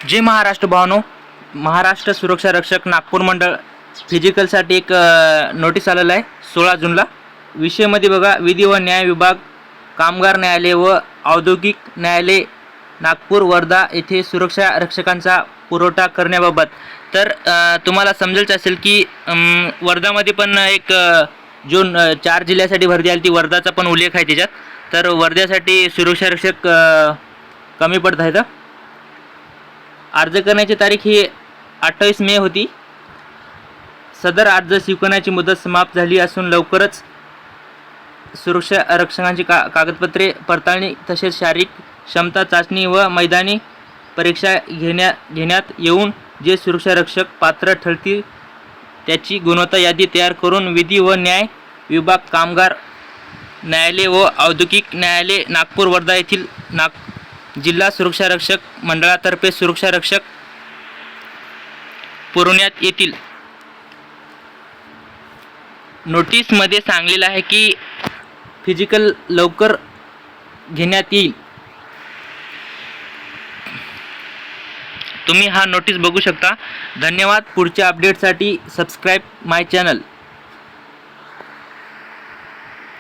जय महाराष्ट्र भावनो, महाराष्ट्र सुरक्षा रक्षक नागपूर मंडळ फिजिकलसाठी एक नोटीस आलेला आहे 16 जूनला. विषयामध्ये बघा, विधी व न्याय विभाग, कामगार न्यायालय व औद्योगिक न्यायालय नागपूर वर्धा येथे सुरक्षा रक्षकांचा पुरवठा करण्याबाबत. तर तुम्हाला समजेलच असेल की वर्धामध्ये पण एक जो 4 जिल्ह्यासाठी भरती आली ती वर्धाचा पण उल्लेख आहे त्याच्यात. तर वर्ध्यासाठी सुरक्षा रक्षक कमी पडत आहेत. अर्ज करण्याची तारीख ही 28 मे होती. सदर अर्ज स्वीकारण्याची मुदत समाप्त झाली असून लवकरच सुरक्षा रक्षकांची कागदपत्रे पडताळणी तसेच शारीरिक क्षमता चाचणी व मैदानी परीक्षा घेण्यात येऊन जे सुरक्षा रक्षक पात्र ठरतील त्याची गुणवत्ता यादी तयार करून विधी व न्याय विभाग, कामगार न्यायालय व औद्योगिक न्यायालय नागपूर वर्धा येथील जिल्हा सुरक्षा रक्षक मंडळातर्फे सुरक्षा रक्षक पुरवण्यात येतील. नोटीसमध्ये सांगलेलं आहे की फिजिकल लवकर घेण्यात येईल. तुम्ही हा नोटीस बघू शकता. धन्यवाद. पुढच्या अपडेटसाठी सबस्क्राईब माय चॅनल.